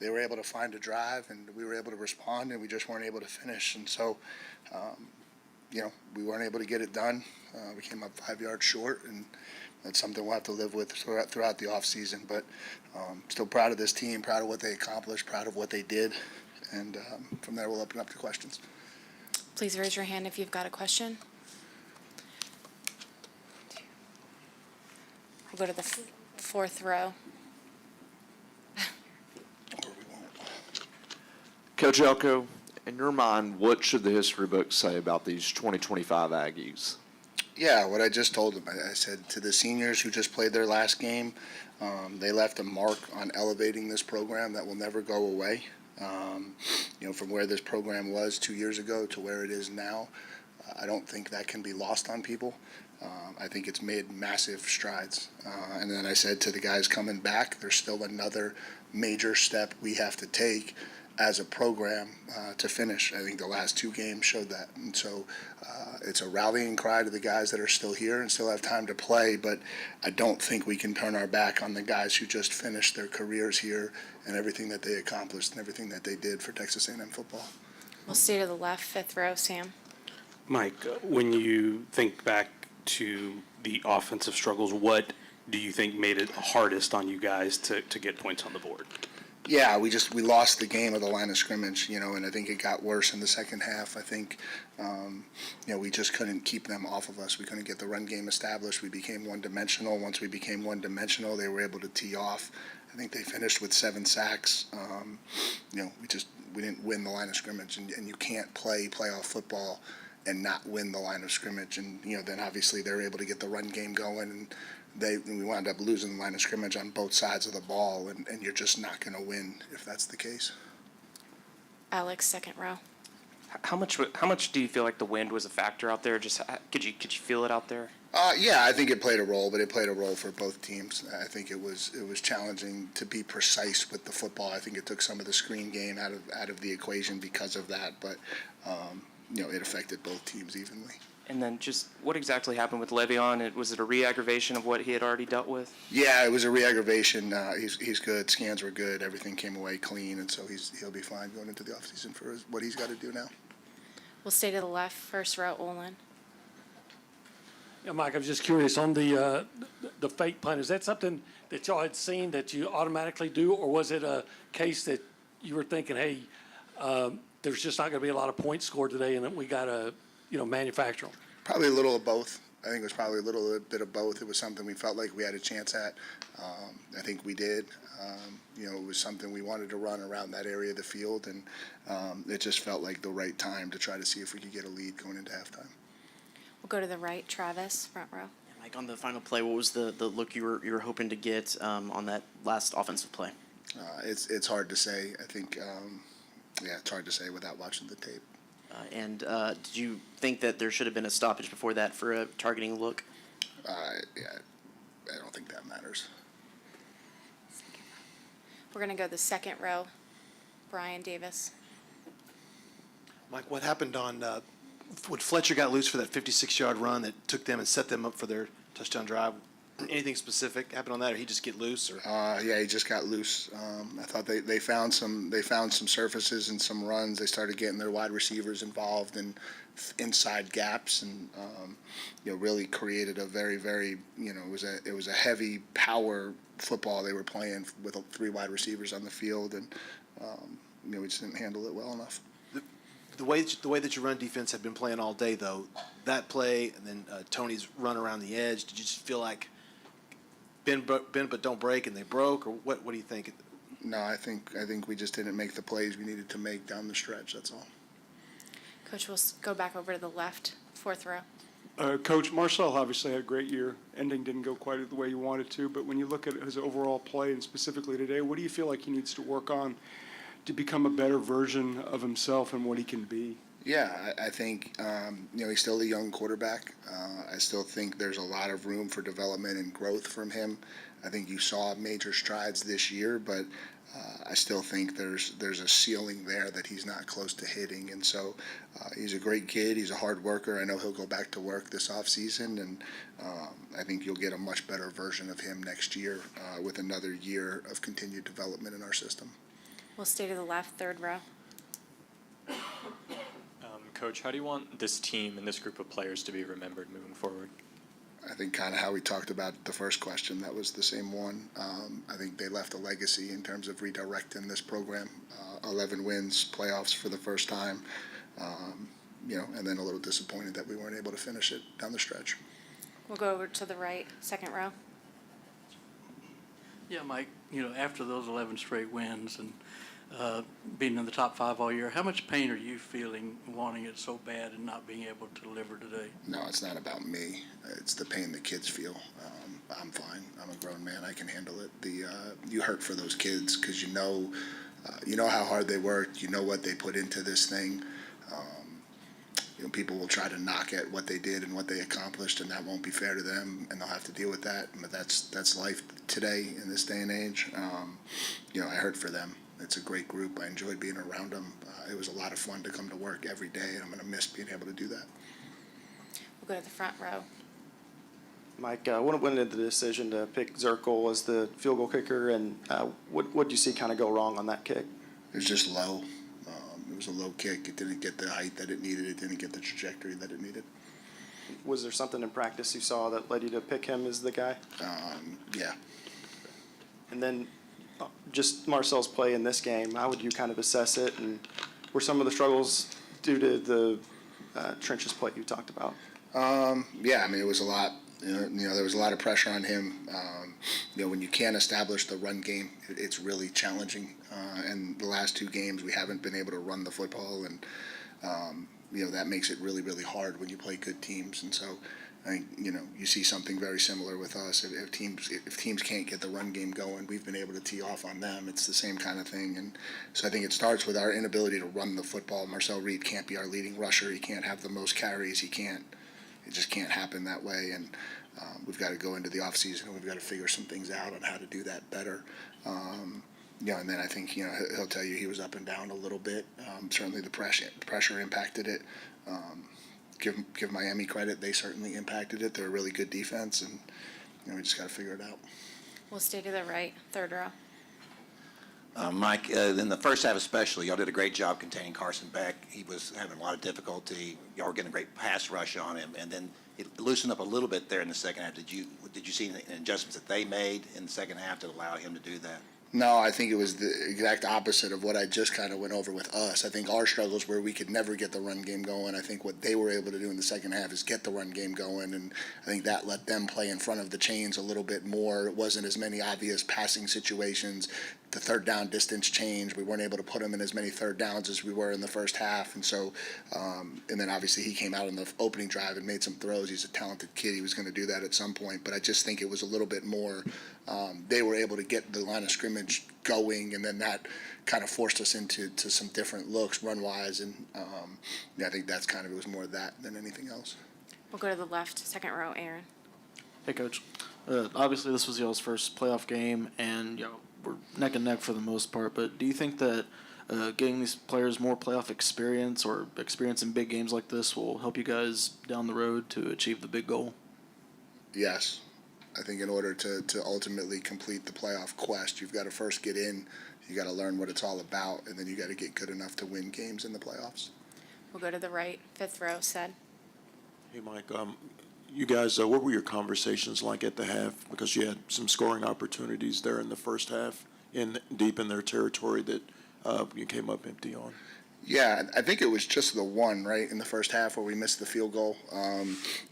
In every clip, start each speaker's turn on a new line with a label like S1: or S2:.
S1: they were able to find a drive, and we were able to respond, and we just weren't able to finish. And so, we weren't able to get it done. We came up 5 yards short, and that's something we'll have to live with throughout the offseason. But still proud of this team, proud of what they accomplished, proud of what they did. And from there, we'll open up to questions.
S2: Please raise your hand if you've got a question. We'll go to the fourth row.
S3: Coach Elko, in your mind, what should the history books say about these 2025 Aggies?
S1: Yeah, what I just told them. I said to the seniors who just played their last game, they left a mark on elevating this program that will never go away. From where this program was 2 years ago to where it is now, I don't think that can be lost on people. I think it's made massive strides. And then I said to the guys coming back, there's still another major step we have to take as a program to finish. I think the last two games showed that. And so it's a rallying cry to the guys that are still here and still have time to play, but I don't think we can turn our back on the guys who just finished their careers here and everything that they accomplished and everything that they did for Texas A&M football.
S2: We'll stay to the left, fifth row, Sam.
S4: Mike, when you think back to the offensive struggles, what do you think made it hardest on you guys to get points on the board?
S1: Yeah, we lost the game of the line of scrimmage, and I think it got worse in the second half. I think, we just couldn't keep them off of us. We couldn't get the run game established. We became one-dimensional. Once we became one-dimensional, they were able to tee off. I think they finished with 7 sacks. We didn't win the line of scrimmage, and you can't play playoff football and not win the line of scrimmage. And then obviously they were able to get the run game going, and we wound up losing the line of scrimmage on both sides of the ball, and you're just not going to win if that's the case.
S2: Alex, second row.
S5: How much do you feel like the wind was a factor out there? Just could you feel it out there?
S1: Yeah, I think it played a role, but it played a role for both teams. I think it was challenging to be precise with the football. I think it took some of the screen game out of the equation because of that, but it affected both teams evenly.
S5: And then just what exactly happened with Le'Veon? Was it a re-aggravation of what he had already dealt with?
S1: Yeah, it was a re-aggravation. He's good. Scans were good. Everything came away clean, and so he'll be fine going into the offseason for what he's got to do now.
S2: We'll stay to the left, first row, Olin.
S6: Yeah, Mike, I was just curious on the fake punt. Is that something that y'all had seen that you automatically do, or was it a case that you were thinking, hey, there's just not going to be a lot of points scored today, and that we got to manufacture them?
S1: Probably a little of both. I think it was probably a little bit of both. It was something we felt like we had a chance at. I think we did. It was something we wanted to run around that area of the field, and it just felt like the right time to try to see if we could get a lead going into halftime.
S2: We'll go to the right, Travis, front row.
S7: Yeah, Mike, on the final play, what was the look you were hoping to get on that last offensive play?
S1: It's hard to say. I think, it's hard to say without watching the tape.
S7: And did you think that there should have been a stoppage before that for a targeting look?
S1: I don't think that matters.
S2: We're going to go to the second row, Brian Davis.
S8: Mike, what happened on when Fletcher got loose for that 56-yard run that took them and set them up for their touchdown drive? Anything specific happened on that, or he just get loose? Or
S1: he just got loose. I thought they found some surfaces and some runs. They started getting their wide receivers involved in inside gaps, and really created a very, very it was a heavy power football they were playing with 3 wide receivers on the field, and we just didn't handle it well enough.
S8: the way that your run defense had been playing all day, though, that play and then Tony's run around the edge, did you just feel like bend but don't break, and they broke, or what do you think?
S1: No, I think we just didn't make the plays we needed to make down the stretch. That's all.
S2: Coach, we'll go back over to the left, fourth row.
S9: Coach, Marcel obviously had a great year. Ending didn't go quite the way you wanted to, but when you look at his overall play, and specifically today, what do you feel like he needs to work on to become a better version of himself and what he can be?
S1: Yeah, I think he's still a young quarterback. I still think there's a lot of room for development and growth from him. I think you saw major strides this year, but I still think there's a ceiling there that he's not close to hitting. And so he's a great kid. He's a hard worker. I know he'll go back to work this offseason, and I think you'll get a much better version of him next year with another year of continued development in our system.
S2: We'll stay to the left, third row.
S10: Coach, how do you want this team and this group of players to be remembered moving forward?
S1: I think kind of how we talked about the first question, that was the same one. I think they left a legacy in terms of redirecting this program. 11 wins, playoffs for the first time, and then a little disappointed that we weren't able to finish it down the stretch.
S2: We'll go over to the right, second row.
S11: Yeah, Mike, after those 11 straight wins and being in the top 5 all year, how much pain are you feeling wanting it so bad and not being able to deliver today?
S1: No, it's not about me. It's the pain the kids feel. I'm fine. I'm a grown man. I can handle it. You hurt for those kids because you know how hard they worked. You know what they put into this thing. People will try to knock at what they did and what they accomplished, and that won't be fair to them, and they'll have to deal with that. But that's life today in this day and age. I hurt for them. It's a great group. I enjoyed being around them. It was a lot of fun to come to work every day, and I'm going to miss being able to do that.
S2: We'll go to the front row.
S7: Mike, what went into the decision to pick Zirkle as the field goal kicker, and what did you see kind of go wrong on that kick?
S1: It was just low. It was a low kick. It didn't get the height that it needed. It didn't get the trajectory that it needed.
S7: Was there something in practice you saw that led you to pick him as the guy?
S1: Yeah.
S7: And then just Marcel's play in this game, how would you kind of assess it? And were some of the struggles due to the trenches play you talked about?
S1: Yeah, it was a lot. There was a lot of pressure on him. When you can't establish the run game, it's really challenging. And the last 2 games, we haven't been able to run the football, and that makes it really, really hard when you play good teams. And so, I think you see something very similar with us. If teams can't get the run game going, we've been able to tee off on them. It's the same kind of thing. And so I think it starts with our inability to run the football. Marcel Reed can't be our leading rusher. He can't have the most carries. It just can't happen that way, and we've got to go into the offseason and we've got to figure some things out on how to do that better. And then I think he'll tell you he was up and down a little bit. Certainly the pressure impacted it. Give Miami credit; they certainly impacted it. They're a really good defense, and we just got to figure it out.
S2: We'll stay to the right, third row.
S12: Mike, in the first half especially, y'all did a great job containing Carson Beck. He was having a lot of difficulty. Y'all were getting a great pass rush on him, and then it loosened up a little bit there in the second half. Did you see any adjustments that they made in the second half to allow him to do that?
S1: No, I think it was the exact opposite of what I just kind of went over with us. I think our struggles were we could never get the run game going. I think what they were able to do in the second half is get the run game going, and I think that let them play in front of the chains a little bit more. It wasn't as many obvious passing situations. The third down distance changed. We weren't able to put him in as many third downs as we were in the first half. And so, and then obviously he came out in the opening drive and made some throws. He's a talented kid. He was going to do that at some point. But I just think it was a little bit more, they were able to get the line of scrimmage going, and then that kind of forced us into some different looks run-wise. And I think that's kind of, it was more that than anything else.
S2: We'll go to the left, second row, Aaron.
S13: Hey, Coach. Obviously, this was y'all's first playoff game, and we're neck and neck for the most part. But do you think that getting these players more playoff experience or experience in big games like this will help you guys down the road to achieve the big goal?
S1: Yes. I think in order to ultimately complete the playoff quest, you've got to first get in, you got to learn what it's all about, and then you got to get good enough to win games in the playoffs.
S2: We'll go to the right, fifth row, said.
S14: Hey, Mike, you guys, what were your conversations like at the half? Because you had some scoring opportunities there in the first half, deep in their territory that you came up empty on.
S1: Yeah, I think it was just the one, right, in the first half where we missed the field goal.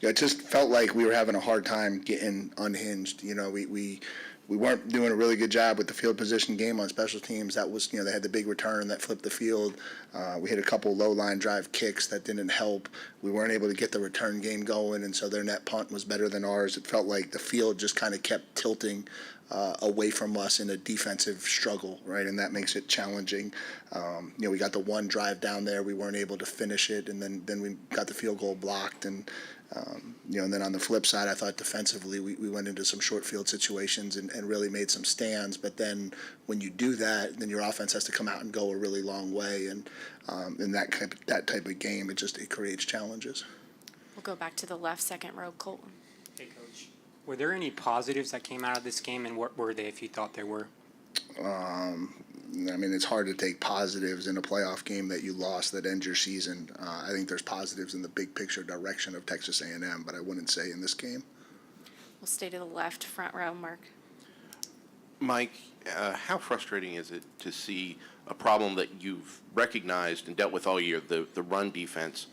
S1: It just felt like we were having a hard time getting unhinged. We weren't doing a really good job with the field position game on special teams. That was, they had the big return that flipped the field. We hit a couple low line drive kicks that didn't help. We weren't able to get the return game going, and so their net punt was better than ours. It felt like the field just kind of kept tilting away from us in a defensive struggle, right? And that makes it challenging. We got the one drive down there. We weren't able to finish it, and then we got the field goal blocked. And and then on the flip side, I thought defensively we went into some short field situations and really made some stands. But then when you do that, then your offense has to come out and go a really long way. And in that type of game, it creates challenges.
S2: We'll go back to the left, second row, Colton.
S15: Hey, Coach. Were there any positives that came out of this game, and what were they, if you thought there were?
S1: I mean, it's hard to take positives in a playoff game that you lost that ends your season. I think there's positives in the big picture direction of Texas A&M, but I wouldn't say in this game.
S2: We'll stay to the left, front row, Mark.
S15: Mike, how frustrating is it to see a problem that you've recognized and dealt with all year, the run defense,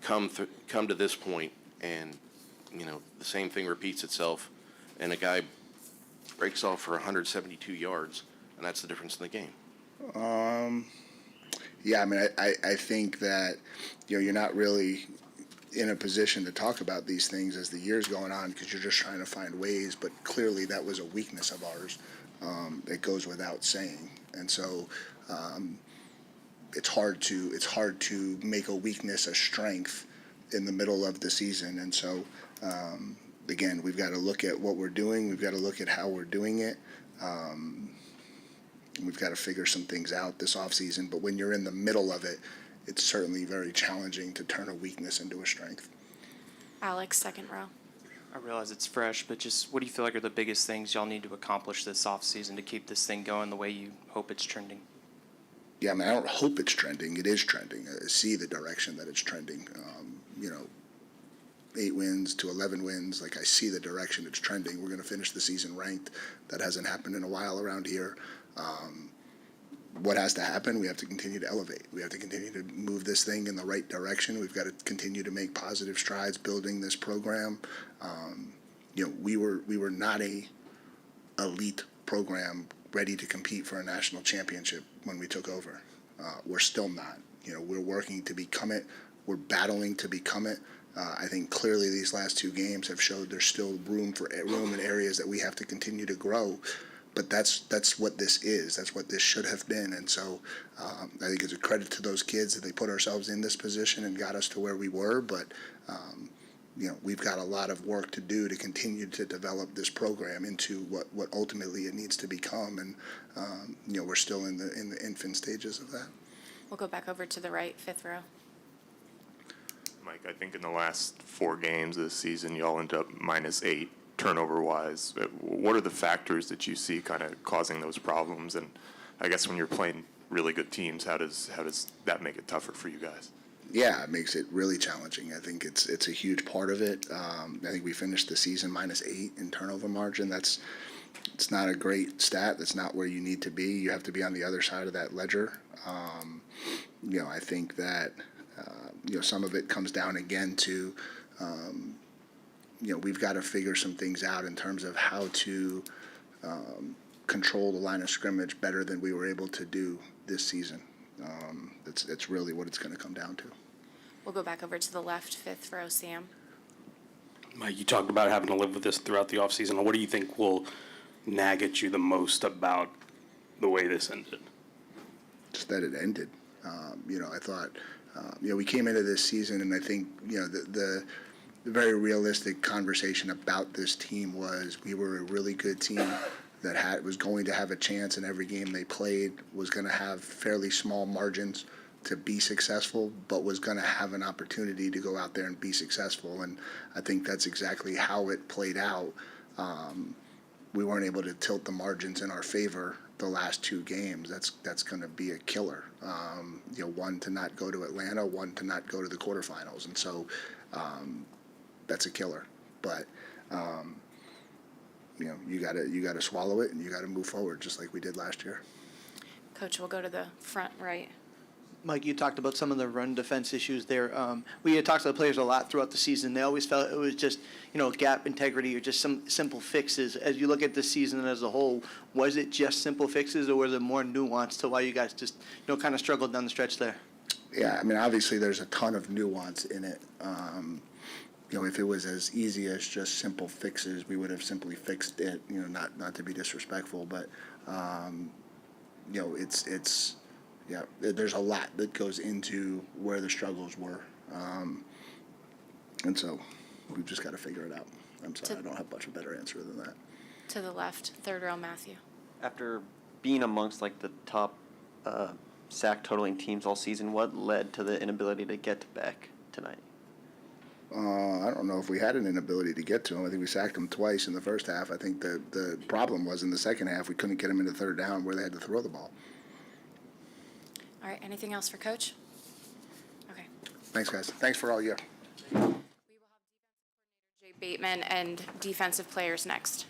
S15: come to this point, and the same thing repeats itself, and a guy breaks off for 172 yards, and that's the difference in the game?
S1: Yeah, I mean, I think that you're not really in a position to talk about these things as the year's going on because you're just trying to find ways. But clearly, that was a weakness of ours. It goes without saying, and so it's hard to make a weakness a strength in the middle of the season. And so again, we've got to look at what we're doing. We've got to look at how we're doing it. We've got to figure some things out this offseason. But when you're in the middle of it, it's certainly very challenging to turn a weakness into a strength.
S2: Alex, second row.
S5: I realize it's fresh, but just what do you feel like are the biggest things y'all need to accomplish this offseason to keep this thing going the way you hope it's trending?
S1: Yeah, I mean, I don't hope it's trending. It is trending. I see the direction that it's trending. 8 wins to 11 wins. Like, I see the direction it's trending. We're going to finish the season ranked. That hasn't happened in a while around here. What has to happen? We have to continue to elevate. We have to continue to move this thing in the right direction. We've got to continue to make positive strides building this program. We were not a elite program ready to compete for a national championship when we took over. We're still not. We're working to become it. We're battling to become it. I think clearly these last 2 games have showed there's still room in areas that we have to continue to grow. But that's what this is. That's what this should have been. And so I think it's a credit to those kids that they put ourselves in this position and got us to where we were. But we've got a lot of work to do to continue to develop this program into what ultimately it needs to become. And we're still in the infant stages of that.
S2: We'll go back over to the right, fifth row.
S16: Mike, I think in the last 4 games this season, y'all end up -8 turnover-wise. What are the factors that you see kind of causing those problems? And I guess when you're playing really good teams, how does that make it tougher for you guys?
S1: Yeah, it makes it really challenging. I think it's a huge part of it. I think we finished the season -8 in turnover margin. It's not a great stat. That's not where you need to be. You have to be on the other side of that ledger. I think that some of it comes down again to we've got to figure some things out in terms of how to control the line of scrimmage better than we were able to do this season. That's really what it's going to come down to.
S2: We'll go back over to the left, fifth row, Sam.
S4: Mike, you talked about having to live with this throughout the offseason. What do you think will nag at you the most about the way this ended?
S1: Just that it ended. I thought, we came into this season, and I think, the very realistic conversation about this team was we were a really good team that was going to have a chance in every game they played, was going to have fairly small margins to be successful, but was going to have an opportunity to go out there and be successful. And I think that's exactly how it played out. We weren't able to tilt the margins in our favor the last 2 games. That's going to be a killer. One to not go to Atlanta, one to not go to the quarterfinals. And so that's a killer. But you gotta swallow it, and you gotta move forward just like we did last year.
S2: Coach, we'll go to the front right.
S17: Mike, you talked about some of the run defense issues there. We had talked to the players a lot throughout the season. They always felt it was just, gap integrity or just some simple fixes. As you look at the season as a whole, was it just simple fixes, or was it more nuanced to why you guys just, kind of struggled down the stretch there?
S1: Yeah, I mean, obviously there's a ton of nuance in it. If it was as easy as just simple fixes, we would have simply fixed it. Not to be disrespectful, but there's a lot that goes into where the struggles were, and so we've just got to figure it out. I'm sorry, I don't have much of a better answer than that.
S2: To the left, third row, Matthew.
S18: After being amongst the top sack totaling teams all season, what led to the inability to get back tonight?
S1: I don't know if we had an inability to get to him. I think we sacked him twice in the first half. I think the problem was in the second half we couldn't get him into third down where they had to throw the ball.
S2: All right, anything else for Coach? Okay.
S1: Thanks, guys. Thanks for all you.
S2: Jay Bateman and defensive players next.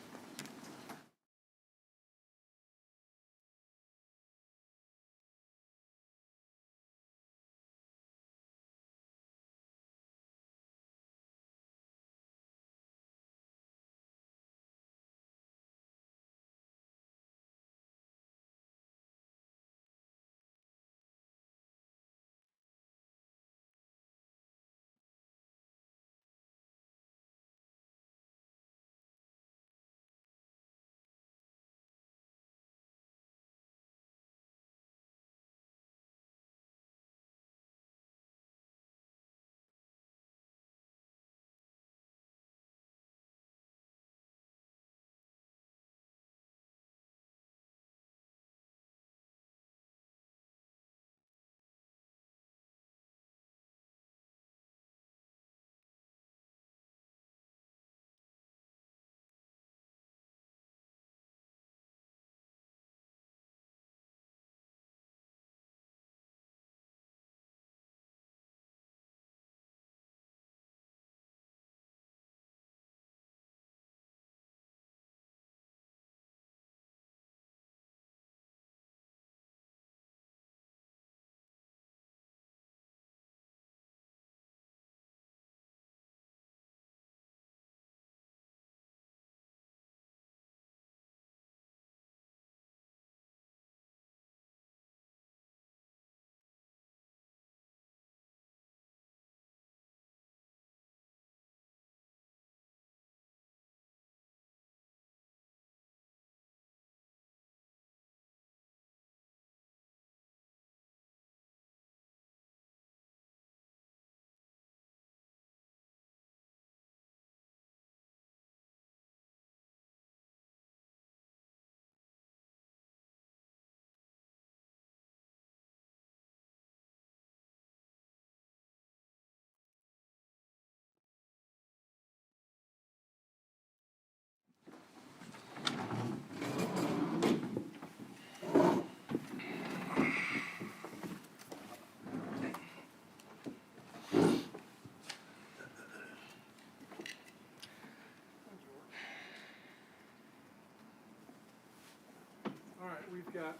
S19: All right, we've got.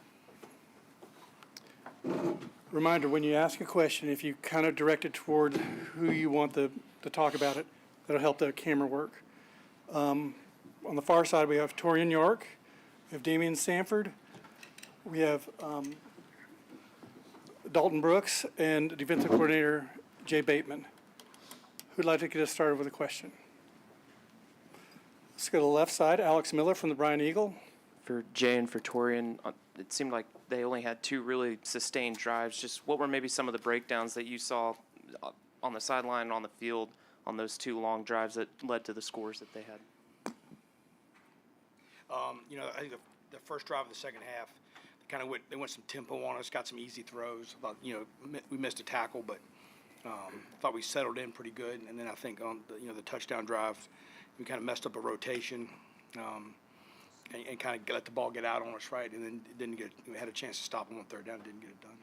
S19: Reminder, when you ask a question, if you kind of direct it toward who you want to talk about it, that'll help the camera work. On the far side, we have Torian York, we have Damian Sanford, we have Dalton Brooks, and defensive coordinator Jay Bateman. Who'd like to get us started with a question? Let's go to the left side, Alex Miller from the Bryan Eagle.
S5: For Jay and for Torian, it seemed like they only had two really sustained drives. Just what were maybe some of the breakdowns that you saw on the sideline and on the field on those two long drives that led to the scores that they had?
S20: I think the first drive of the second half, they went some tempo on us, got some easy throws. We missed a tackle, but thought we settled in pretty good. And then I think on the touchdown drive, we kind of messed up a rotation. And kind of let the ball get out on us, right? And then we had a chance to stop them on third down, didn't get it done.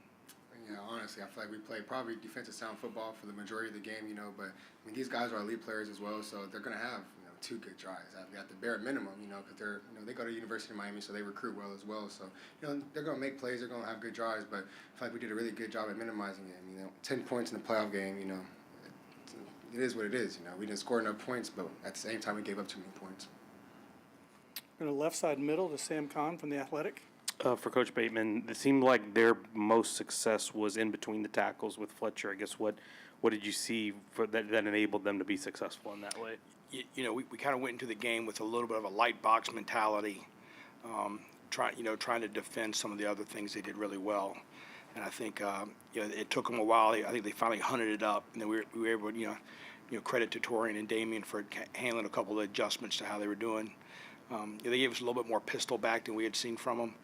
S21: Yeah, honestly, I feel like we played probably defensive sound football for the majority of the game, but I mean, these guys are elite players as well, so they're going to have, two good drives at the bare minimum, because they're, they go to University of Miami, so they recruit well as well. So, they're going to make plays, they're going to have good drives, but I feel like we did a really good job at minimizing it. 10 points in the playoff game, it is what it is. We didn't score enough points, but at the same time, we gave up too many points.
S19: On the left side middle to Sam Kahn from The Athletic.
S4: For Coach Bateman, it seemed like their most success was in between the tackles with Fletcher. I guess what did you see for that enabled them to be successful in that way?
S20: We kind of went into the game with a little bit of a light box mentality, trying to defend some of the other things they did really well. And I think it took them a while. I think they finally hunted it up, and then we were able to credit to Torian and Damian for handling a couple of adjustments to how they were doing. They gave us a little bit more pistol back than we had seen from them.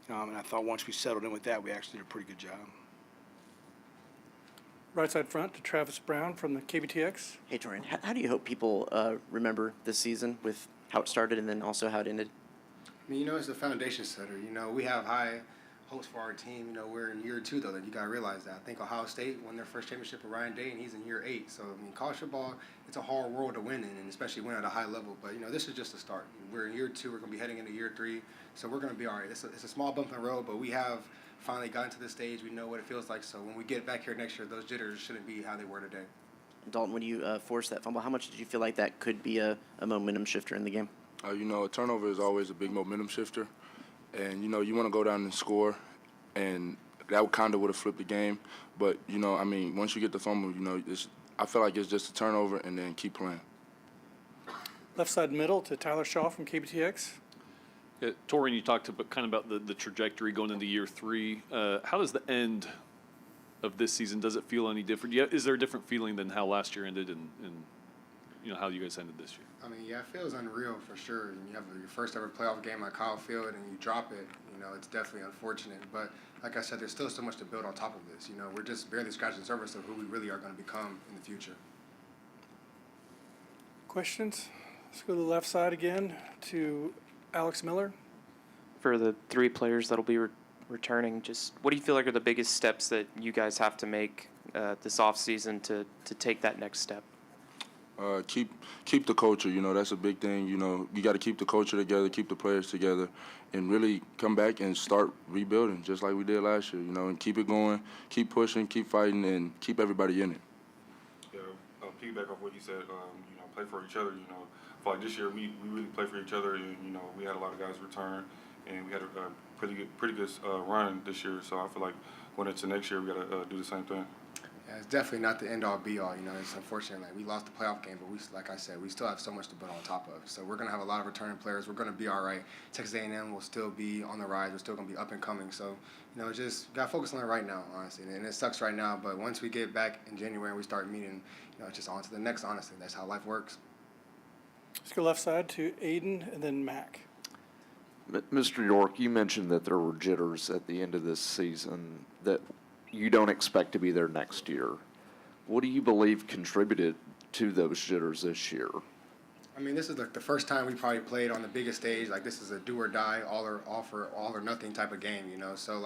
S20: And I thought once we settled in with that, we actually did a pretty good job.
S19: Right side front to Travis Brown from the KBTX.
S22: Hey, Torian, how do you hope people remember this season with how it started and then also how it ended?
S21: I mean, it's the foundation setter. We have high hopes for our team. We're in year 2 though. That you gotta realize that. I think Ohio State won their first championship with Ryan Day, and he's in year 8. So college football, it's a hard world to win in, and especially win at a high level. But this is just a start. We're in year 2. We're gonna be heading into year 3. So we're gonna be all right. It's a small bump in the road, but we have finally gotten to this stage. We know what it feels like. So when we get back here next year, those jitters shouldn't be how they were today.
S22: Dalton, when you forced that fumble, how much did you feel like that could be a momentum shifter in the game?
S3: A turnover is always a big momentum shifter. And, you want to go down and score, and that kind of would have flipped the game. But, once you get the fumble, I feel like it's just a turnover and then keep playing.
S19: Left side middle to Tyler Shaw from KBTX.
S6: Yeah, Torian, you talked about the trajectory going into year 3. How does the end of this season, does it feel any different? Yeah, is there a different feeling than how last year ended and how you guys ended this year?
S21: Yeah, it feels unreal for sure. And you have your first ever playoff game at Kyle Field and you drop it, it's definitely unfortunate. But like I said, there's still so much to build on top of this. We're just barely scratching the surface of who we really are going to become in the future.
S19: Questions? Let's go to the left side again to Alex Miller.
S5: For the 3 players that'll be returning, just what do you feel like are the biggest steps that you guys have to make this offseason to take that next step?
S3: Keep the culture. That's a big thing. You got to keep the culture together, keep the players together, and really come back and start rebuilding just like we did last year. And keep it going, keep pushing, keep fighting, and keep everybody in it.
S23: Yeah, piggyback off what you said. Play for each other. I feel like this year we really play for each other, and we had a lot of guys return, and we had a pretty good run this year. So I feel like going into next year we got to do the same thing.
S21: Yeah, it's definitely not the end-all, be-all. It's unfortunate. Like, we lost the playoff game, but like I said, we still have so much to build on top of. So we're going to have a lot of returning players. We're going to be all right. Texas A&M will still be on the rise. We're still going to be up and coming. So, just got to focus on it right now, honestly. And it sucks right now, but once we get back in January and we start meeting, it's just on to the next, honestly. That's how life works.
S19: Let's go left side to Aiden and then Mac.
S24: Mr. York, you mentioned that there were jitters at the end of this season that you don't expect to be there next year. What do you believe contributed to those jitters this year?
S21: This is the first time we probably played on the biggest stage. Like, this is a do or die, all or nothing type of game, So,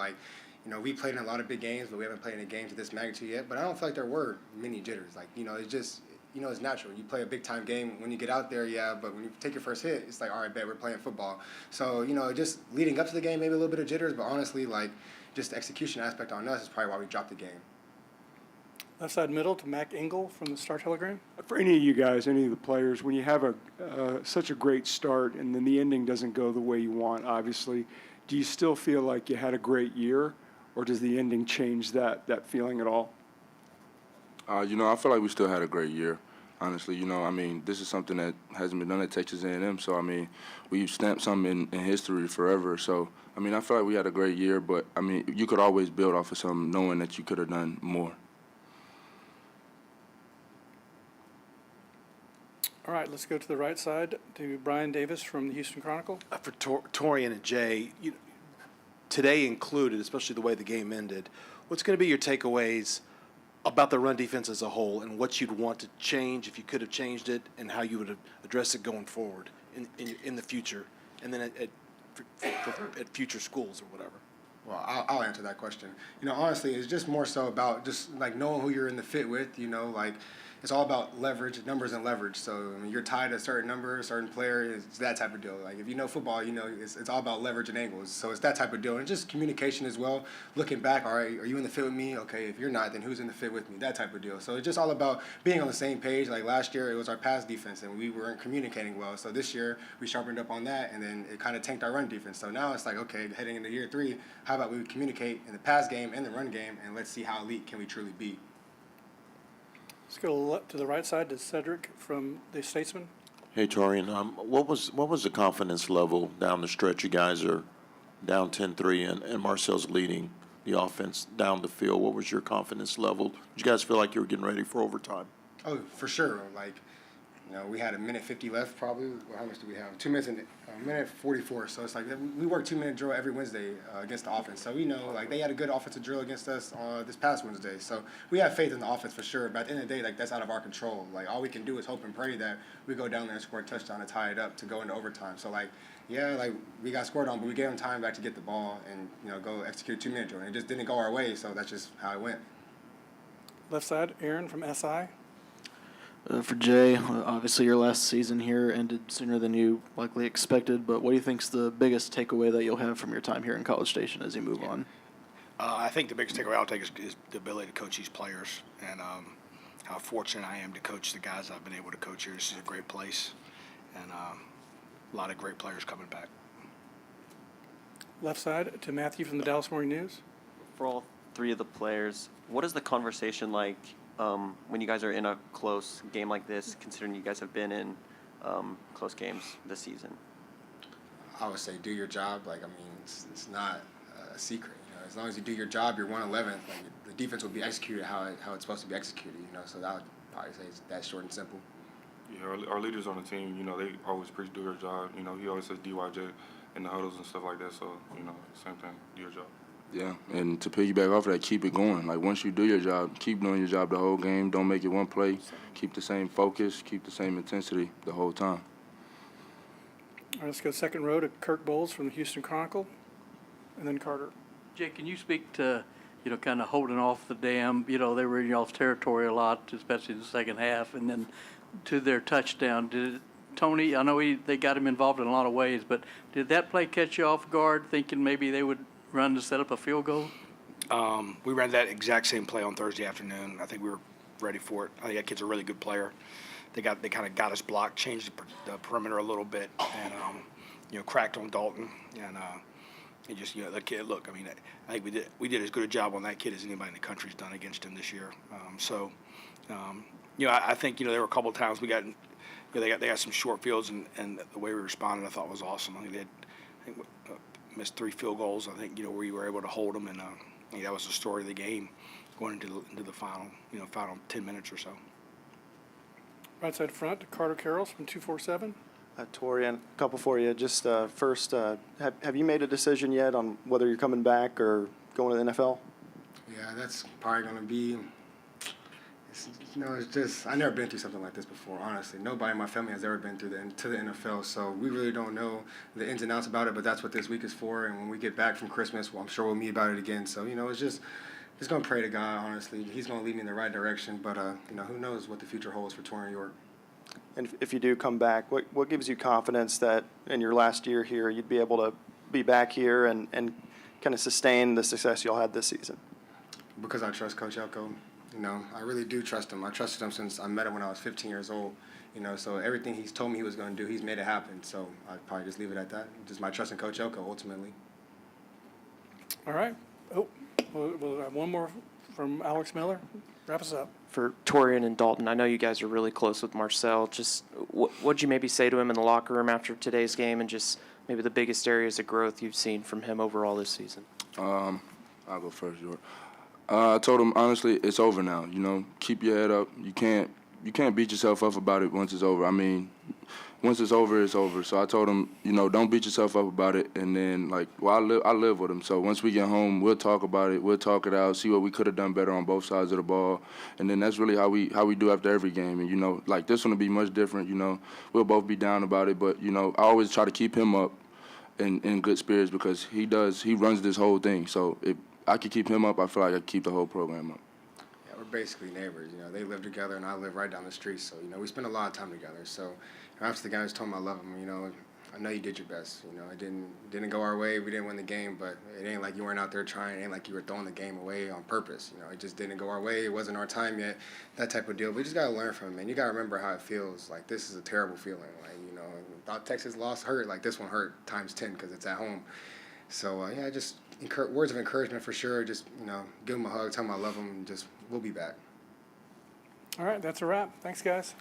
S21: we played in a lot of big games, but we haven't played any games of this magnitude yet. But I don't feel like there were many jitters. It's just, it's natural. You play a big-time game. When you get out there, yeah, but when you take your first hit, it's like, all right, bet, we're playing football. So, just leading up to the game, maybe a little bit of jitters, but honestly, just the execution aspect on us is probably why we dropped the game.
S19: Left side middle to Mac Engel from the Star Telegram.
S9: For any of you guys, any of the players, when you have such a great start and then the ending doesn't go the way you want, obviously, do you still feel like you had a great year, or does the ending change that feeling at all?
S3: I feel like we still had a great year. Honestly, this is something that hasn't been done at Texas A&M. So, we've stamped something in history forever. So, I feel like we had a great year, but, you could always build off of something knowing that you could have done more.
S19: All right, let's go to the right side to Brian Davis from the Houston Chronicle.
S8: For Torian and Jay, today included, especially the way the game ended, what's going to be your takeaways about the run defense as a whole and what you'd want to change if you could have changed it and how you would address it going forward in the future and then at future schools or whatever?
S21: Well, I'll answer that question. Honestly, it's just more so about just knowing who you're in the fit with, it's all about leverage, numbers and leverage. So you're tied to a certain number, a certain player. It's that type of deal. If you know football, it's all about leverage and angles. So it's that type of deal. And just communication as well. Looking back, all right, are you in the fit with me? Okay, if you're not, then who's in the fit with me? That type of deal. So it's just all about being on the same page. Like last year, it was our pass defense, and we weren't communicating well. So this year, we sharpened up on that, and then it kind of tanked our run defense. So now it's like, okay, heading into year 3, how about we communicate in the pass game and the run game, and let's see how elite can we truly be.
S19: Let's go to the right side to Cedric from the Statesman.
S14: Hey, Torian, what was the confidence level down the stretch? You guys are down 10-3, and Marcel's leading the offense down the field. What was your confidence level? Did you guys feel like you were getting ready for overtime?
S21: Oh, for sure. We had a minute 50 left probably. Well, how much do we have? 2 minutes and a minute 44. So it's like we work 2-minute drill every Wednesday against the offense. So we know they had a good offensive drill against us this past Wednesday. So we have faith in the offense for sure. But at the end of the day, that's out of our control. All we can do is hope and pray that we go down there and score a touchdown to tie it up to go into overtime. So Yeah, like we got scored on, but we gave them time back to get the ball and go execute a 2-minute drill. And it just didn't go our way, so that's just how it went.
S19: Left side, Aaron from SI.
S13: For Jay, obviously your last season here ended sooner than you likely expected, but what do you think's the biggest takeaway that you'll have from your time here in College Station as you move on?
S20: I think the biggest takeaway I'll take is the ability to coach these players, and how fortunate I am to coach the guys I've been able to coach here. This is a great place, and a lot of great players coming back.
S19: Left side to Matthew from the Dallas Morning News.
S18: For all three of the players, what is the conversation like when you guys are in a close game like this, considering you guys have been in close games this season?
S21: I would say do your job. Like, I mean, it's not a secret. As long as you do your job, you're 111th. Like, the defense will be executed how it's supposed to be executed. So that would probably say it's that short and simple.
S23: Yeah, our leaders on the team, they always preach do your job. He always says DYJ in the huddles and stuff like that. So, same thing, do your job.
S3: Yeah, and to piggyback off of that, keep it going. Like, once you do your job, keep doing your job the whole game. Don't make it one play. Keep the same focus, keep the same intensity the whole time.
S19: All right, let's go second row to Kirk Bowles from the Houston Chronicle, and then Carter.
S7: Jay, can you speak to, kind of holding off the dam? They were in y'all's territory a lot, especially in the second half, and then to their touchdown. Tony, I know they got him involved in a lot of ways, but did that play catch you off guard, thinking maybe they would run to set up a field goal?
S20: We ran that exact same play on Thursday afternoon. I think we were ready for it. I think that kid's a really good player. They kind of got us blocked, changed the perimeter a little bit, and cracked on Dalton, and just the kid. Look, I mean, I think we did as good a job on that kid as anybody in the country's done against him this year. I think there were a couple of times we got. They got some short fields, and the way we responded, I thought was awesome. I think they had missed 3 field goals. I think where you were able to hold them, and I think that was the story of the game going into the final 10 minutes or so.
S19: Right side front to Carter Carrolls from 247.
S10: Torian, a couple for you. Just first, have you made a decision yet on whether you're coming back or going to the NFL?
S21: Yeah, that's probably going to be. It's just I've never been through something like this before. Honestly, nobody in my family has ever been through to the NFL, so we really don't know the ins and outs about it. But that's what this week is for. And when we get back from Christmas, I'm sure we'll meet about it again. So it's just gonna pray to God. Honestly, He's gonna lead me in the right direction. But who knows what the future holds for Torian York.
S10: And if you do come back, what gives you confidence that in your last year here you'd be able to be back here and kind of sustain the success y'all had this season?
S21: Because I trust Coach Elko. I really do trust him. I trusted him since I met him when I was 15 years old. So everything he's told me he was going to do, he's made it happen. So I'd probably just leave it at that. Just my trust in Coach Elko, ultimately.
S19: All right. Oh, we'll have one more from Alex Miller. Wrap us up.
S5: For Torian and Dalton, I know you guys are really close with Marcel. Just what'd you maybe say to him in the locker room after today's game, and just maybe the biggest areas of growth you've seen from him overall this season?
S3: I'll go first, George. I told him, honestly, it's over now. Keep your head up. You can't beat yourself up about it once it's over. I mean, once it's over, it's over. So I told him, don't beat yourself up about it. And then, I live with him. So once we get home, we'll talk about it. We'll talk it out, see what we could have done better on both sides of the ball. And then that's really how we do after every game. And, this one will be much different. We'll both be down about it. But, I always try to keep him up in good spirits because he runs this whole thing. So if I could keep him up, I feel like I could keep the whole program up.
S21: Yeah, we're basically neighbors. They live together, and I live right down the street. So, we spend a lot of time together. So, after the guys told me I love him, I know you did your best. It didn't go our way. We didn't win the game, but it ain't like you weren't out there trying. It ain't like you were throwing the game away on purpose. It just didn't go our way. It wasn't our time yet, that type of deal. We just got to learn from it, man. You got to remember how it feels. Like, this is a terrible feeling. Thought Texas lost hurt. Like, this one hurt times 10 because it's at home. So, just words of encouragement for sure. Just, give him a hug, tell him I love him, and just we'll be back.
S19: All right, that's a wrap. Thanks, guys.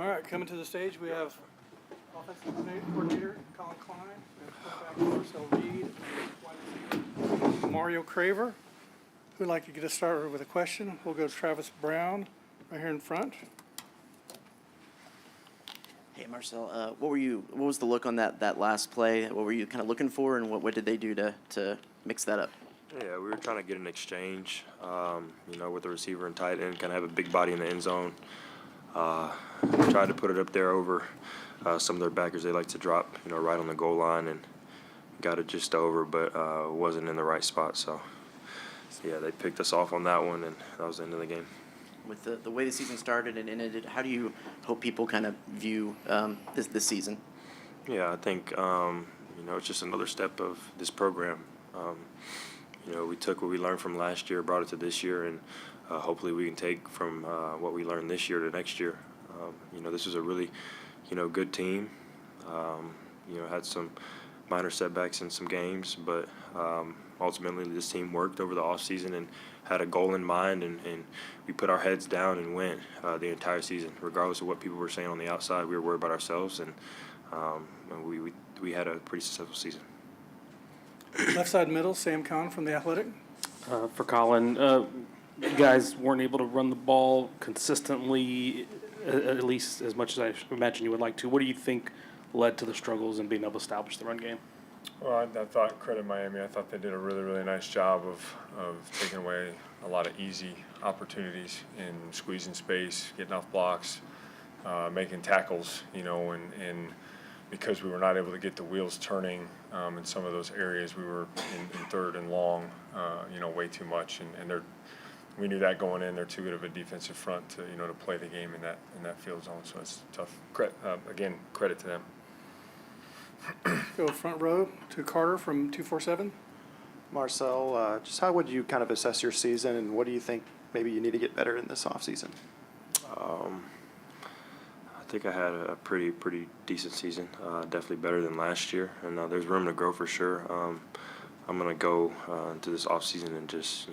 S19: All right, coming to the stage, we have offensive coordinator Colin Klein, we have quarterback Marcel Reed, and wide receiver Mario Craver. Who'd like to get us started with a question? We'll go to Travis Brown right here in front.
S22: Hey, Marcel, what was the look on that last play? What were you kind of looking for, and what did they do to mix that up?
S11: Yeah, we were trying to get an exchange, with the receiver and tight end, kind of have a big body in the end zone. Tried to put it up there over some of their backers. They like to drop, right on the goal line, and got it just over, but wasn't in the right spot. So, yeah, they picked us off on that one, and that was the end of the game.
S22: With the way the season started and ended, how do you hope people kind of view this season?
S11: Yeah, I think, it's just another step of this program. We took what we learned from last year, brought it to this year, and hopefully we can take from what we learned this year to next year. This is a really, good team. Had some minor setbacks in some games, but ultimately this team worked over the offseason and had a goal in mind, and we put our heads down and went the entire season. Regardless of what people were saying on the outside, we were worried about ourselves, and we had a pretty successful season.
S19: Left side middle, Sam Kahn from The Athletic.
S4: For Colin, you guys weren't able to run the ball consistently, at least as much as I imagine you would like to. What do you think led to the struggles in being able to establish the run game?
S12: Well, I thought, credit Miami, I thought they did a really, really nice job of taking away a lot of easy opportunities in squeezing space, getting off blocks, making tackles, and because we were not able to get the wheels turning in some of those areas, we were in third and long, way too much, and we knew that going in. They're too good of a defensive front to play the game in that field zone. So it's tough. Again, credit to them.
S19: Go front row to Carter from 247.
S10: Marcel, just how would you kind of assess your season, and what do you think maybe you need to get better in this offseason?
S11: I think I had a pretty decent season, definitely better than last year, and there's room to grow for sure. I'm going to go into this offseason and just,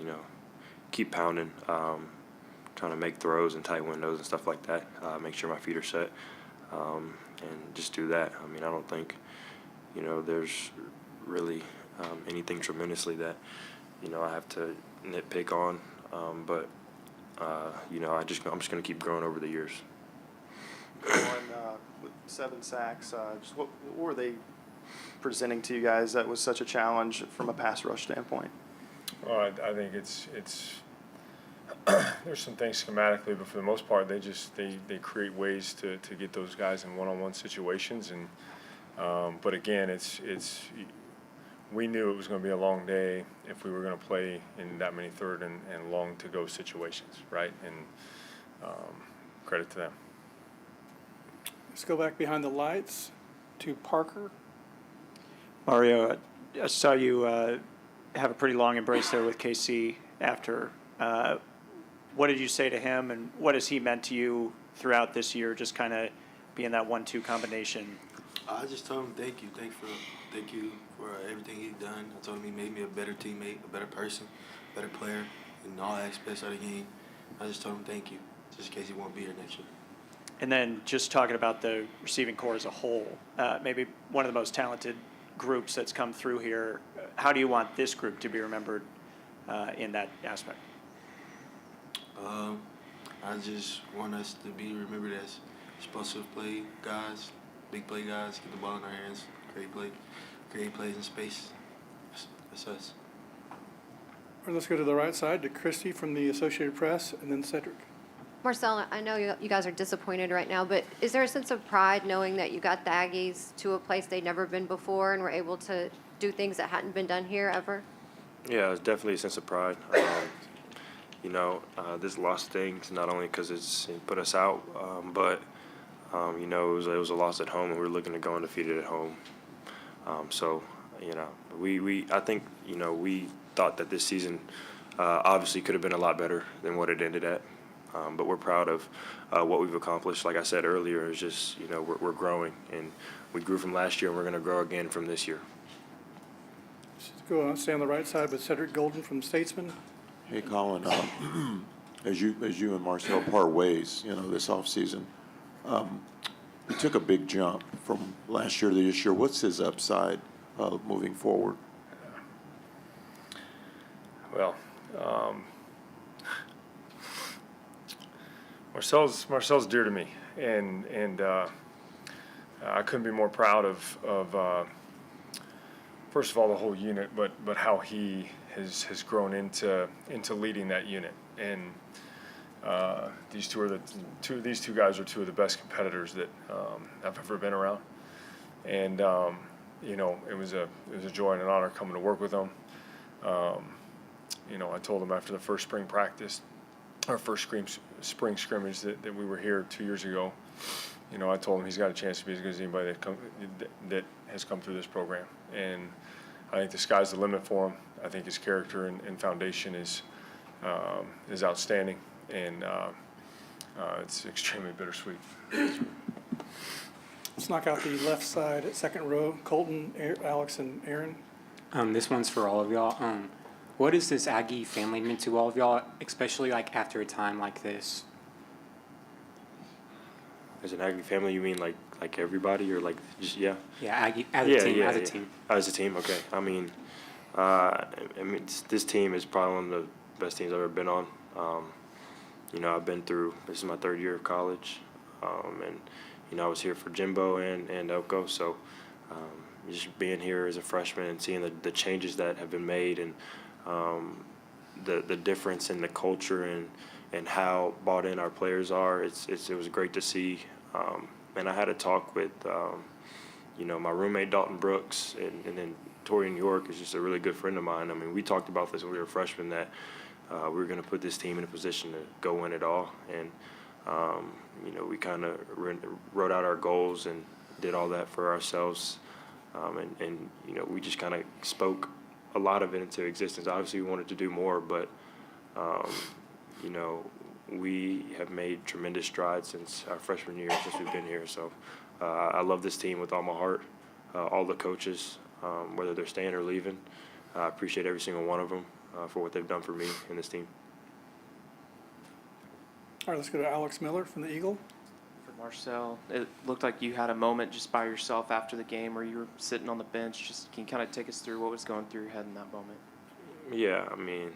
S11: keep pounding, trying to make throws and tight windows and stuff like that, make sure my feet are set, and just do that. I mean, I don't think, there's really anything tremendously that, I have to nitpick on, but, I'm just going to keep growing over the years.
S10: With 7 sacks, just what were they presenting to you guys that was such a challenge from a pass rush standpoint?
S12: Well, I think it's there's some things schematically, but for the most part, they create ways to get those guys in one-on-one situations, and but again, it's we knew it was going to be a long day if we were going to play in that many third and long to go situations, right? And credit to them.
S19: Let's go back behind the lights to Parker.
S15: Mario, I saw you have a pretty long embrace there with KC after. What did you say to him, and what has he meant to you throughout this year, just kind of being that 1-2 combination?
S16: I just told him thank you for everything he's done. I told him he made me a better teammate, a better person, better player in all aspects of the game. I just told him thank you, just in case he won't be here next year.
S15: And then just talking about the receiving corps as a whole, maybe one of the most talented groups that's come through here. How do you want this group to be remembered in that aspect?
S16: I just want us to be remembered as explosive play guys, big play guys, get the ball in our hands, create plays in space. That's us.
S19: Or let's go to the right side to Christy from the Associated Press, and then Cedric.
S25: Marcel, I know you guys are disappointed right now, but is there a sense of pride knowing that you got the Aggies to a place they'd never been before and were able to do things that hadn't been done here ever?
S11: Yeah, it's definitely a sense of pride. This loss stings not only because it put us out, but it was a loss at home, and we were looking to go undefeated at home. I think we thought that this season obviously could have been a lot better than what it ended at. But we're proud of what we've accomplished. Like I said earlier, it's just, we're growing, and we grew from last year, and we're going to grow again from this year.
S19: Let's go stay on the right side with Cedric Golden from Statesman.
S14: Hey, Colin, as you and Marcel part ways, this offseason, He took a big jump from last year to this year. What's his upside moving forward?
S12: Well, Marcel's dear to me, and I couldn't be more proud of first of all the whole unit, but how he has grown into leading that unit. And these two guys are two of the best competitors that I've ever been around, and you know, it was a joy and an honor coming to work with them. You know, I told him after the first spring practice, our first spring scrimmage that we were here 2 years ago. You know, I told him he's got a chance to be as good as anybody that has come through this program, and I think the sky's the limit for him. I think his character and foundation is outstanding, and it's extremely bittersweet.
S19: Let's knock out the left side at second row. Colton, Alex, and Aaron.
S1: This one's for all of y'all. What has this Aggie family meant to all of y'all, especially like after a time like this?
S11: As an Aggie family, you mean like everybody, or like just yeah?
S1: Yeah, Aggie as a team. As a team.
S11: As a team, okay. I mean, this team is probably one of the best teams I've ever been on. You know, I've been through. This is my third year of college, and you know, I was here for Jimbo and Elko. So, just being here as a freshman and seeing the changes that have been made, and the difference in the culture and how bought in our players are, it was great to see. And I had a talk with, you know, my roommate Dalton Brooks, and then Torian York is just a really good friend of mine. I mean, we talked about this when we were freshmen, that we were going to put this team in a position to go win it all. And, you know, we kind of wrote out our goals and did all that for ourselves. And you know, we just kind of spoke a lot of it into existence. Obviously, we wanted to do more, but, you know, we have made tremendous strides since our freshman year, since we've been here. So I love this team with all my heart. All the coaches, whether they're staying or leaving, I appreciate every single one of them for what they've done for me and this team.
S19: All right, let's go to Alex Miller from the Eagle.
S5: For Marcel, it looked like you had a moment just by yourself after the game where you were sitting on the bench. Just can you kind of take us through what was going through your head in that moment?
S11: Yeah, I mean,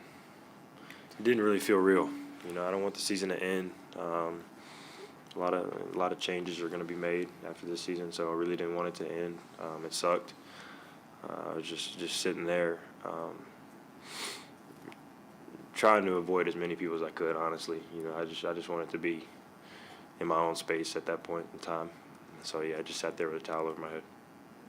S11: it didn't really feel real. You know, I don't want the season to end. A lot of changes are going to be made after this season, so I really didn't want it to end. It sucked. I was just sitting there, trying to avoid as many people as I could. Honestly, you know, I just wanted to be in my own space at that point in time. So yeah, I just sat there with a towel over my head.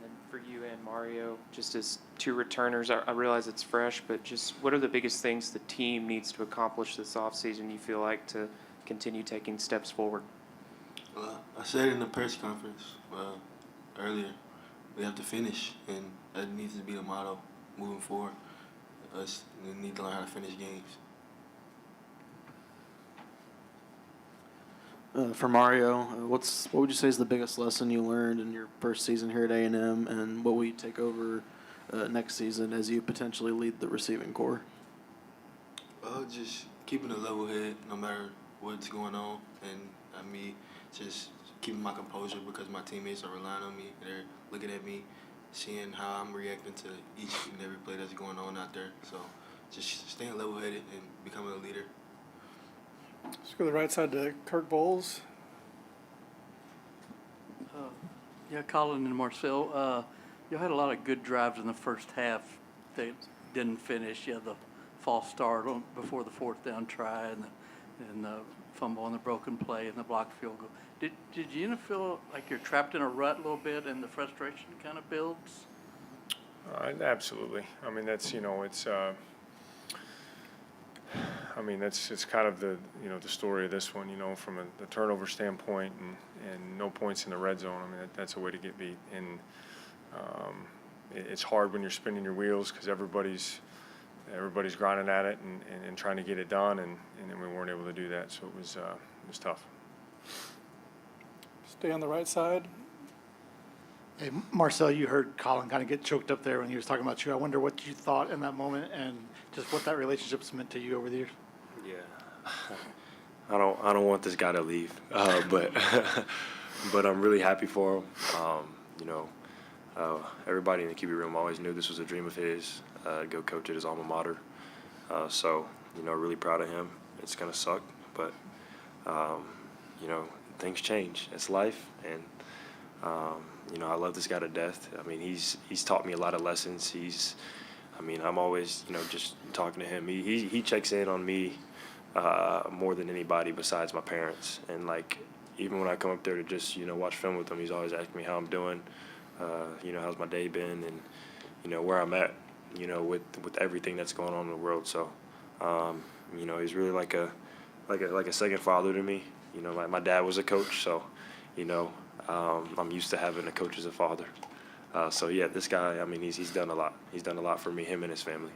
S5: And then for you and Mario, just as two returners, I realize it's fresh, but just what are the biggest things the team needs to accomplish this offseason, you feel like, to continue taking steps forward?
S16: I said it in the press conference earlier. We have to finish, and that needs to be the motto moving forward. We need to learn how to finish games.
S13: For Mario, what would you say is the biggest lesson you learned in your first season here at A&M, and what will you take over next season as you potentially lead the receiving corps?
S16: Just keeping a level head no matter what's going on, and me just keeping my composure because my teammates are relying on me. They're looking at me, seeing how I'm reacting to each and every play that's going on out there. So just staying level-headed and becoming a leader.
S19: Let's go to the right side to Kirk Bowles.
S7: Yeah, Colin and Marcel, you had a lot of good drives in the first half that didn't finish. You had the false start before the fourth down try, and the fumble on the broken play and the blocked field goal. Did you feel like you're trapped in a rut a little bit and the frustration kind of builds?
S12: Absolutely. I mean, that's, you know, it's it's kind of the, you know, the story of this one, you know, from the turnover standpoint and no points in the red zone. I mean, that's a way to get beat. And it's hard when you're spinning your wheels because everybody's grinding at it and trying to get it done, and then we weren't able to do that. So it was tough.
S19: Stay on the right side.
S2: Hey, Marcel, you heard Colin kind of get choked up there when he was talking about you. I wonder what you thought in that moment and just what that relationship's meant to you over the years.
S11: Yeah. I don't want this guy to leave, but but I'm really happy for him. You know, everybody in the QB room always knew this was a dream of his. Go coach at his alma mater. So you know, really proud of him. It's gonna suck, but you know, things change. It's life, and you know, I love this guy to death. I mean, he's taught me a lot of lessons. I'm always, you know, just talking to him. He checks in on me more than anybody besides my parents. And like, even when I come up there to just, you know, watch film with him, he's always asking me how I'm doing. You know, how's my day been, and you know where I'm at. You know, with everything that's going on in the world. So, you know, he's really like a second father to me. You know, my dad was a coach, so you know, I'm used to having a coach as a father. So yeah, this guy, I mean, he's done a lot. He's done a lot for me, him and his family.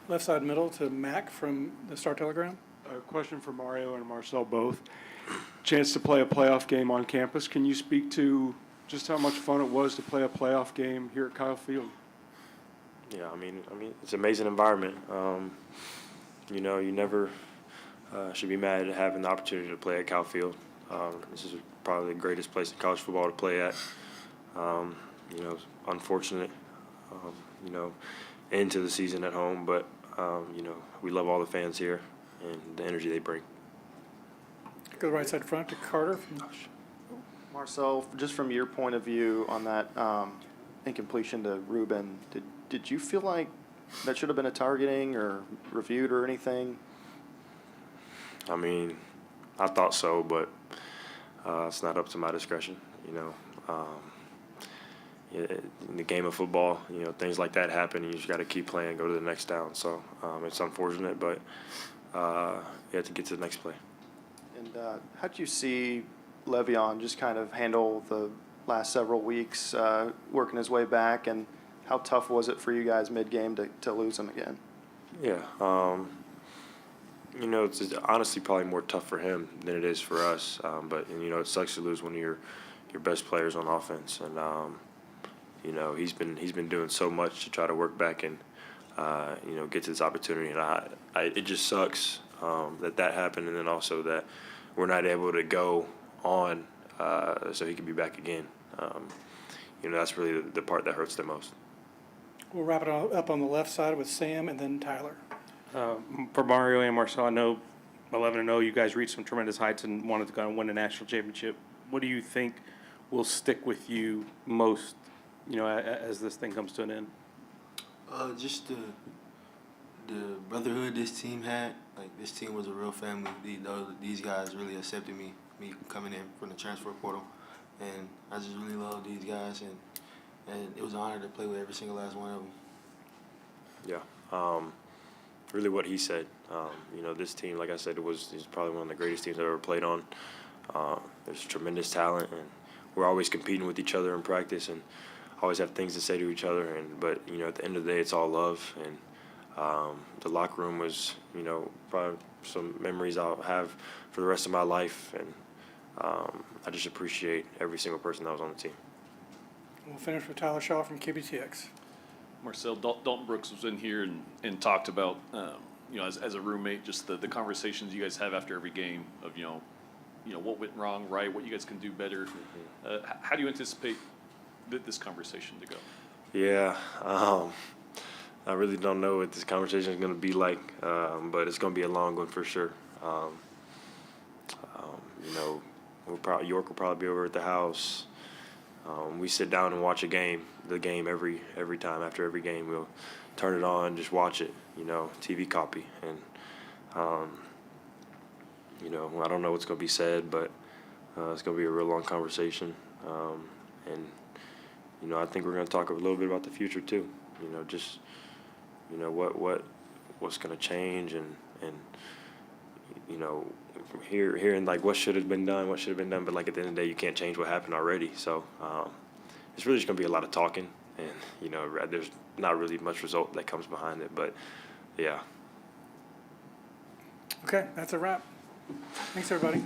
S19: Left side middle to Mac from the Star Telegram.
S6: A question for Mario and Marcel both. Chance to play a playoff game on campus. Can you speak to just how much fun it was to play a playoff game here at Kyle Field?
S11: Yeah, I mean, it's an amazing environment. You know, you never should be mad at having the opportunity to play at Kyle Field. This is probably the greatest place in college football to play at. You know, unfortunate, you know, end to the season at home, but, you know, we love all the fans here and the energy they bring.
S19: Go right side front to Carter.
S10: Marcel, just from your point of view on that incompletion to Ruben, did you feel like that should have been a targeting or reviewed or anything?
S11: I mean, I thought so, but it's not up to my discretion, you know. In the game of football, you know, things like that happen. You just got to keep playing, go to the next down. So it's unfortunate, but you have to get to the next play.
S10: And how did you see Le'Veon just kind of handle the last several weeks, working his way back, and how tough was it for you guys mid-game to lose him again?
S11: Yeah, you know, it's honestly probably more tough for him than it is for us. But you know, it sucks to lose one of your best players on offense, and you know, he's been doing so much to try to work back and you know, get to this opportunity, and it just sucks that happened, and then also that we're not able to go on so he can be back again. You know, that's really the part that hurts the most.
S19: We'll wrap it up on the left side with Sam and then Tyler.
S4: For Mario and Marcel, I know 11-0, you guys reached some tremendous heights and wanted to go and win a national championship. What do you think will stick with you most, you know, as this thing comes to an end?
S16: Just the brotherhood this team had. Like, this team was a real family. These guys really accepted me coming in from the transfer portal, and I just really love these guys, and it was an honor to play with every single last one of them.
S11: Yeah, really what he said. You know, this team, like I said, is probably one of the greatest teams I've ever played on. There's tremendous talent, and we're always competing with each other in practice, and always have things to say to each other. But you know, at the end of the day, it's all love, and the locker room was, you know, probably some memories I'll have for the rest of my life, and I just appreciate every single person that was on the team.
S19: We'll finish with Tyler Shaw from KBTX.
S8: Marcel, Dalton Brooks was in here and talked about, you know, as a roommate, just the conversations you guys have after every game of, you know, what went wrong, right, what you guys can do better. How do you anticipate this conversation to go?
S11: Yeah, I really don't know what this conversation is going to be like, but it's going to be a long one for sure. You know, York will probably be over at the house. We sit down and watch the game every time. After every game, we'll turn it on, just watch it, you know, TV copy. And, you know, I don't know what's going to be said, but it's going to be a real long conversation. And, you know, I think we're going to talk a little bit about the future too. You know, just, you know, what's going to change, and you know, hearing like what should have been done, but like at the end of the day, you can't change what happened already. So it's really just going to be a lot of talking, and you know, there's not really much result that comes behind it, but yeah.
S19: Okay, that's a wrap. Thanks, everybody.